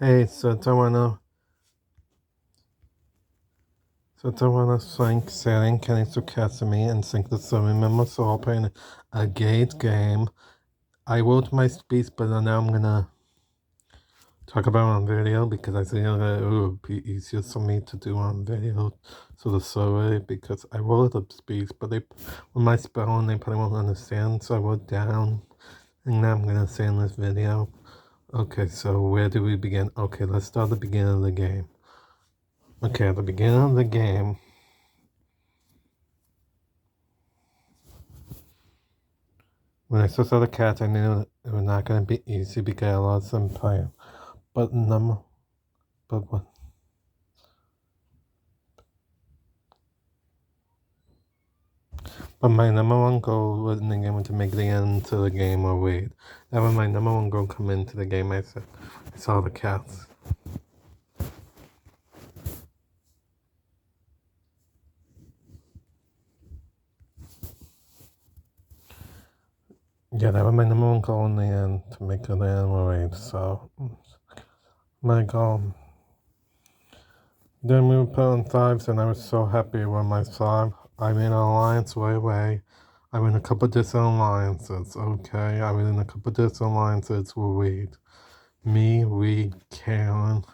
Hey, so I wanna thank Cheryl and Kenny for casting me and thank the serving members for playing a great game. I wrote my speech, but now I'm gonna talk about it on video because I think it would be easier for me to do on video. So the survey, because I wrote a speech, but with my spelling they probably won't understand, so I wrote down, and now I'm gonna say in this video. Okay, so where do we begin? Okay, let's start at the beginning of the game. Okay, at the beginning of the game, when I first saw the cats, I knew it was not going to be easy because I lost some time. But number, but what? But my number one goal was in the game was to make the end to the game or wait. That was my number one goal. Come into the game, I saw the cats. Yeah, that was my number one goal in the end to make the end or wait. So my goal. Then we were put on fives, and I was so happy with my five. I made an alliance right away. I win a couple different alliances. Okay, I win a couple different alliances with Reed. Me, Reed, Karen,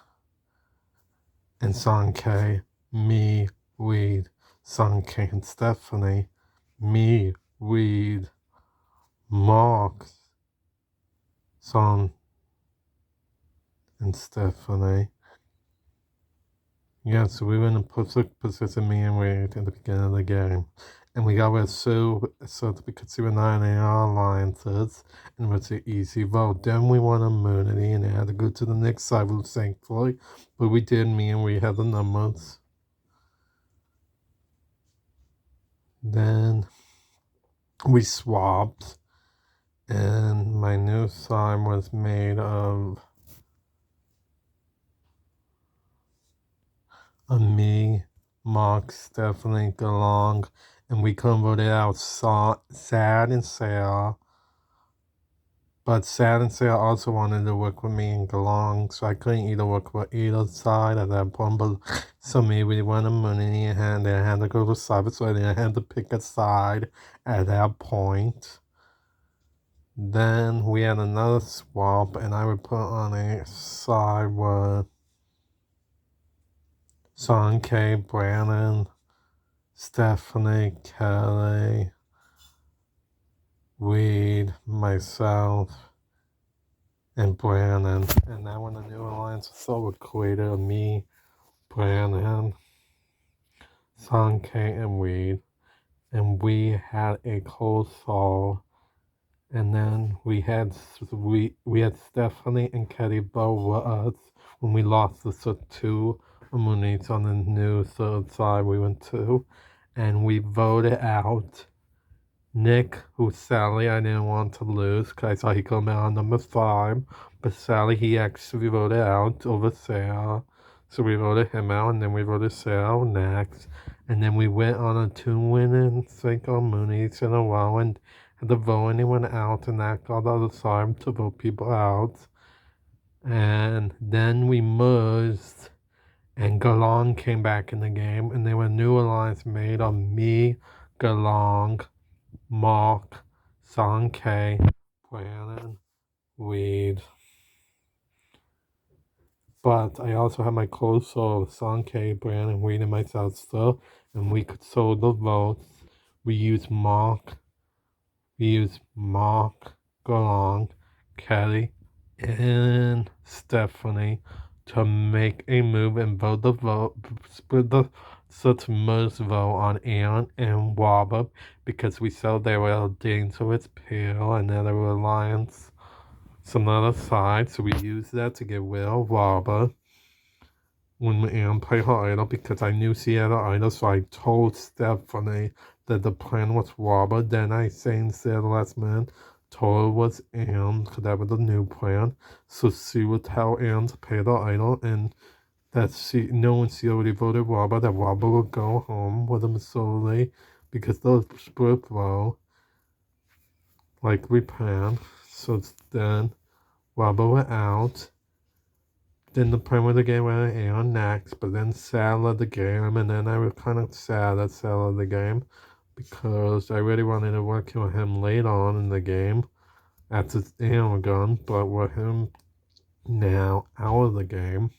and Son K. Me, Reed, Son K, and Stephanie. Me, Reed, Mark, Son, and Stephanie. Yeah, so we were in a perfect position, me and Reed, at the beginning of the game. And we got with Sue so that we could see the 9 AR alliances, and it was an easy vote. Then we won immunity, and they had to go to the next side, thankfully. But we did, me and we had the numbers. Then we swapped, and my new slime was made of me, Mark, Stephanie, Galong, and we converted out Sad and Sarah. But Sad and Sarah also wanted to work with me and Galong, so I couldn't either work with either side at that point. But so maybe we went a money in hand, and I had to go to cyber, so I had to pick a side at that point. Then we had another swap, and I would put on a side with Sean K, Brandon, Stephanie, Kelly, Reed, myself, and Brandon. And now when the new alliance was so created of me, Brandon, Sean K, and Reed. And we had a cold soul. And then we had Stephanie and Kelly both with us when we lost the two immunities on the new third side we went to, and we voted out Nick, who Sally I didn't want to lose because I saw he come out on number 5, but Sally he actually voted out over Sarah, so we voted him out, and then we voted Sarah next, and then we went on a 2-winning single immunities in a row and had to vote anyone out, and that got other side to vote people out. And then we merged, and Galong came back in the game, and there were new alliance made of me, Galong, Mark, Son K, Brandon, Reed. But I also had my close soul of Son K, Brandon, Reed, and myself still, and we could sow the votes. We used Mark, Galong, Kelly, and Stephanie to make a move and vote the vote, split the such merge vote on Aaron and Robert because we saw they were a dangerous pair and that they were alliance some other side, so we used that to get rid of Robert when Aaron played her idol because I knew she had an idol, so I told Stephanie that the plan was Robert. Then I said last minute, told her was Aaron because that was the new plan. So she would tell Aaron to pay the idol and that knowing she already voted Robert, that Robert would go home with him solely because the split vote like we planned. So then Robert went out. Then the plan was to get rid of Aaron next, but then Sal led the game, and then I was kind of sad that Sal led the game because I really wanted to work with him late on in the game at the Aaron gun, but with him now out of the game,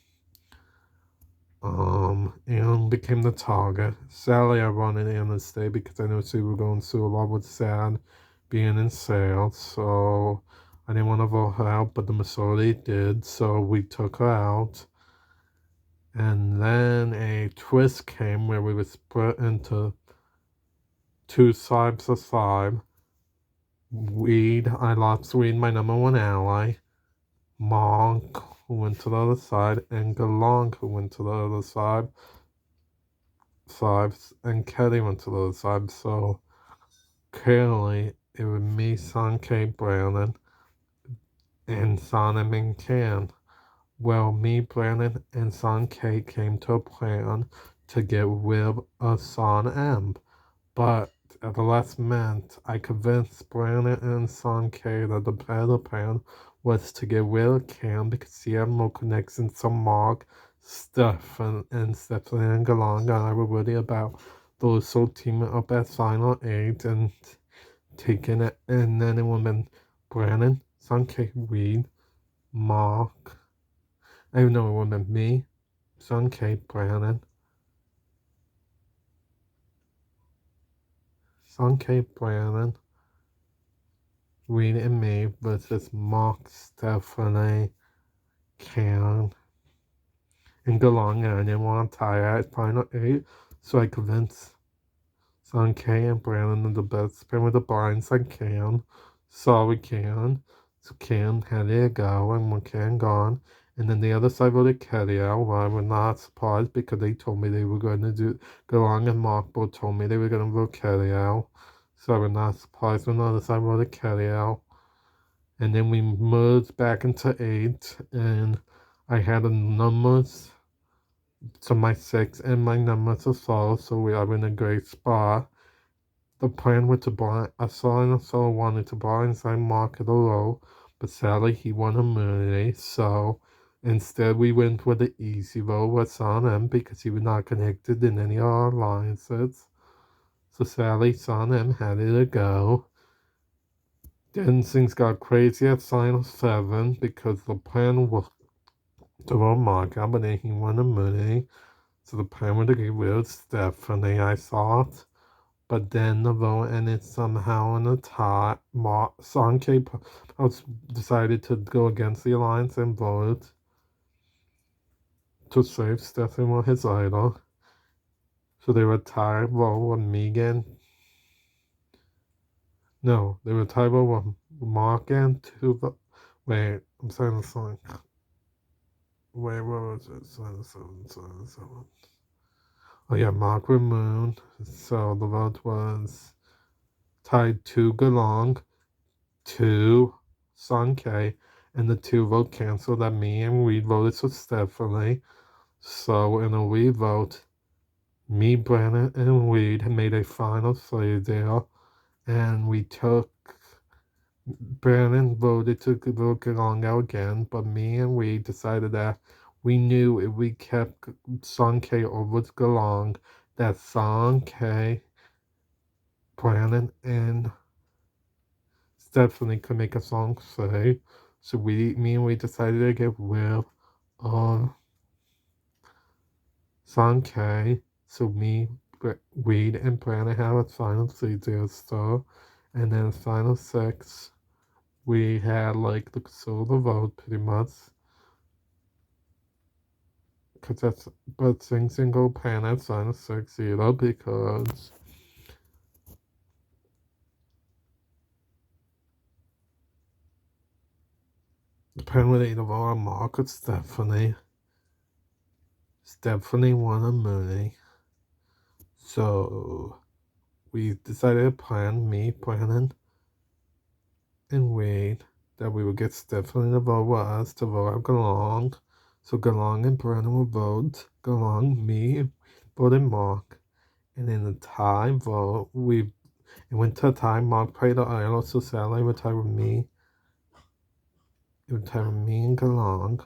Aaron became the target. Sadly, I wanted Aaron to stay because I knew she was going through a lot with Sad being in sales, so I didn't want to vote her out, but the majority did, so we took her out. And then a twist came where we were split into two sides of side. I lost Weed, my number one ally. Monk, who went to the other side, and Galong, who went to the other side. And Kelly went to the other side. So clearly, it was me, Son K, Brandon, and Son M and Can. Well, me, Brandon, and Son K came to a plan to get rid of Son M. But at the last minute, I convinced Brandon and Son K that the better plan was to get rid of Cam because he had more connections to Mark, Stefan, and Stephanie and Galanga. And I was worried about those so teaming up at Final 8 and taking it. And then it would have been Brandon, Son K, Reed, Mark. I know it would have been me, Son K, Brandon, Son K, Brandon, Reed and me versus Mark, Stephanie, Karen, and Galong, and I didn't want to tie at Final 8, so I convinced Son K and Brandon in the best pair with the blinds I can. Sorry, Karen. So Karen had to go, and when Karen gone, and then the other side voted Kelly out. Well, I was not surprised because they told me they were going to do, Galong and Mark both told me they were going to vote Kelly out. So I was not surprised when the other side voted Kelly out. And then we merged back into 8, and I had the numbers, so my 6 and my numbers are solved, so we are in a great spot. The plan was to blind, I saw and so wanted to blindside Mark at a low, but sadly he won immunity, so instead we went with the easy vote with Son M because he was not connected in any of our alliances. So sadly Son M had to go. Then things got crazy at Final 7 because the plan was to vote Mark out, but then he won immunity. So the plan was to get rid of Stephanie, I thought. But then the vote ended somehow in a tie. Son K decided to go against the alliance and voted to save Stephanie with his idol. So they were tied vote with Megan. No, they were tied vote with Mark and two. Wait, I'm saying the song. Wait, what was it? 7. Oh yeah, Mark Moon. So the vote was tied to Galong, to Son K, and the 2 vote canceled that me and Reed voted for Stephanie. So in a re-vote, me, Brandon, and Reed made a final play deal, and we took Brandon voted to vote Galong out again, but me and Reed decided that we knew if we kept Son K over Galong, that Son K, Brandon, and Stephanie could make a song say. So me and we decided to get rid of Son K. So me, Reed, and Brandon have a final 3-0 star. And then final 6, we had like the solo vote pretty much. Cause that's, but Sing Single Pan at final 6-0 because the penalty of our market Stephanie. Stephanie won a money. So we decided to plan, me, Brandon, and Wade, that we would get Stephanie to vote with us to vote out Galong. So Galong and Brandon would vote. Galong, me, vote and Mark. And in the tie vote, it went to a tie. Mark played the idol, so Sally would tie with me. It would tie with me and Galong.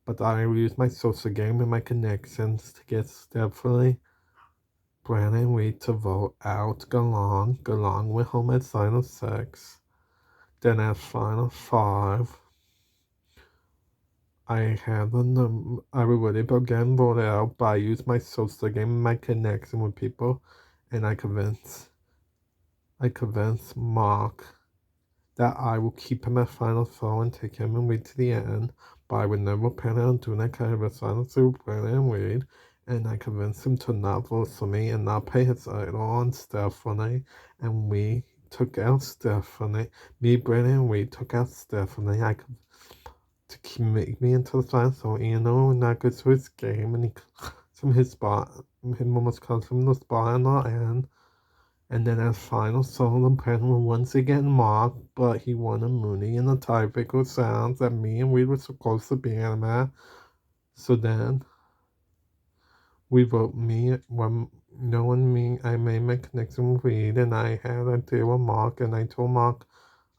but I will use my social game and my connections to get Stephanie, Brandon, and Reed to vote out Galong went home at final 6. Then at final 5, I had everybody again voted out, but I used my social game and my connection with people, and I convinced Mark that I will keep him at final 4 and take him and Reed to the end, but I would never plan on doing that kind of a silence with Brandon and Reed, and I convinced him to not vote for me and not pay his idol on Stephanie, and we took out Stephanie. Me, Brandon, and Reed took out Stephanie. To make me into the final, so you know, not good to his game, and he from his spot, him almost cost him the spot in the end. And then as final solo panel once again mocked, but he won a Mooney in the tiebreaker sounds that me and Reed were supposed to be in at. So then we vote me when knowing me I made my connection with Reed and I had a deal with Mark and I told Mark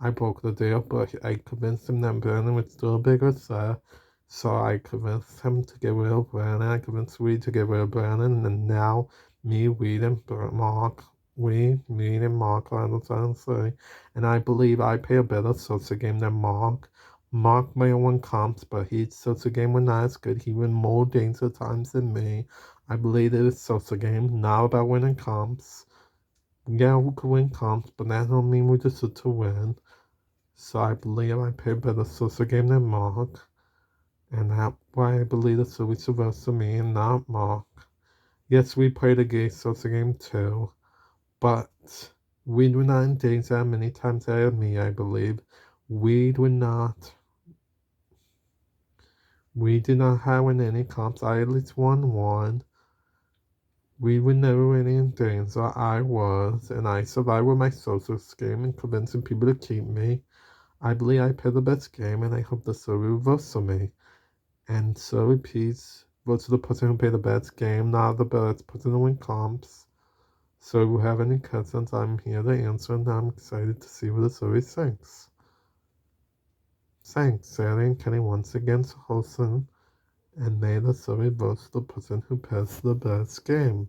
I broke the deal, but I convinced him that Brandon was still a bigger set. So I convinced him to get rid of Brandon. I convinced Reed to get rid of Brandon, and now me, Reed, and Mark, me, and Mark are on the same side. And I believe I play a better social game than Mark. Mark may have won comps, but his social game was not as good. He won more danger times than me. I believe it is social game, not about winning comps. Yeah, we could win comps, but that don't mean we just to win. So I believe I played better social game than Mark, and that's why I believe the series supposed to me and not Mark. Yes, we played a gay social game too, but we were not in danger that many times out of me, I believe. We were not. We did not have any comps. I at least won one. We were never really in danger. I was, and I survived with my social game and convincing people to keep me. I believe I played the best game, and I hope the survey votes for me. And so repeats, votes to the person who played the best game, not the best person who win comps. So if you have any questions, I'm here to answer, and I'm excited to see what the survey thinks. Thanks, Cheryl and Kenny once again for hosting, and may the survey votes the person who plays the best game.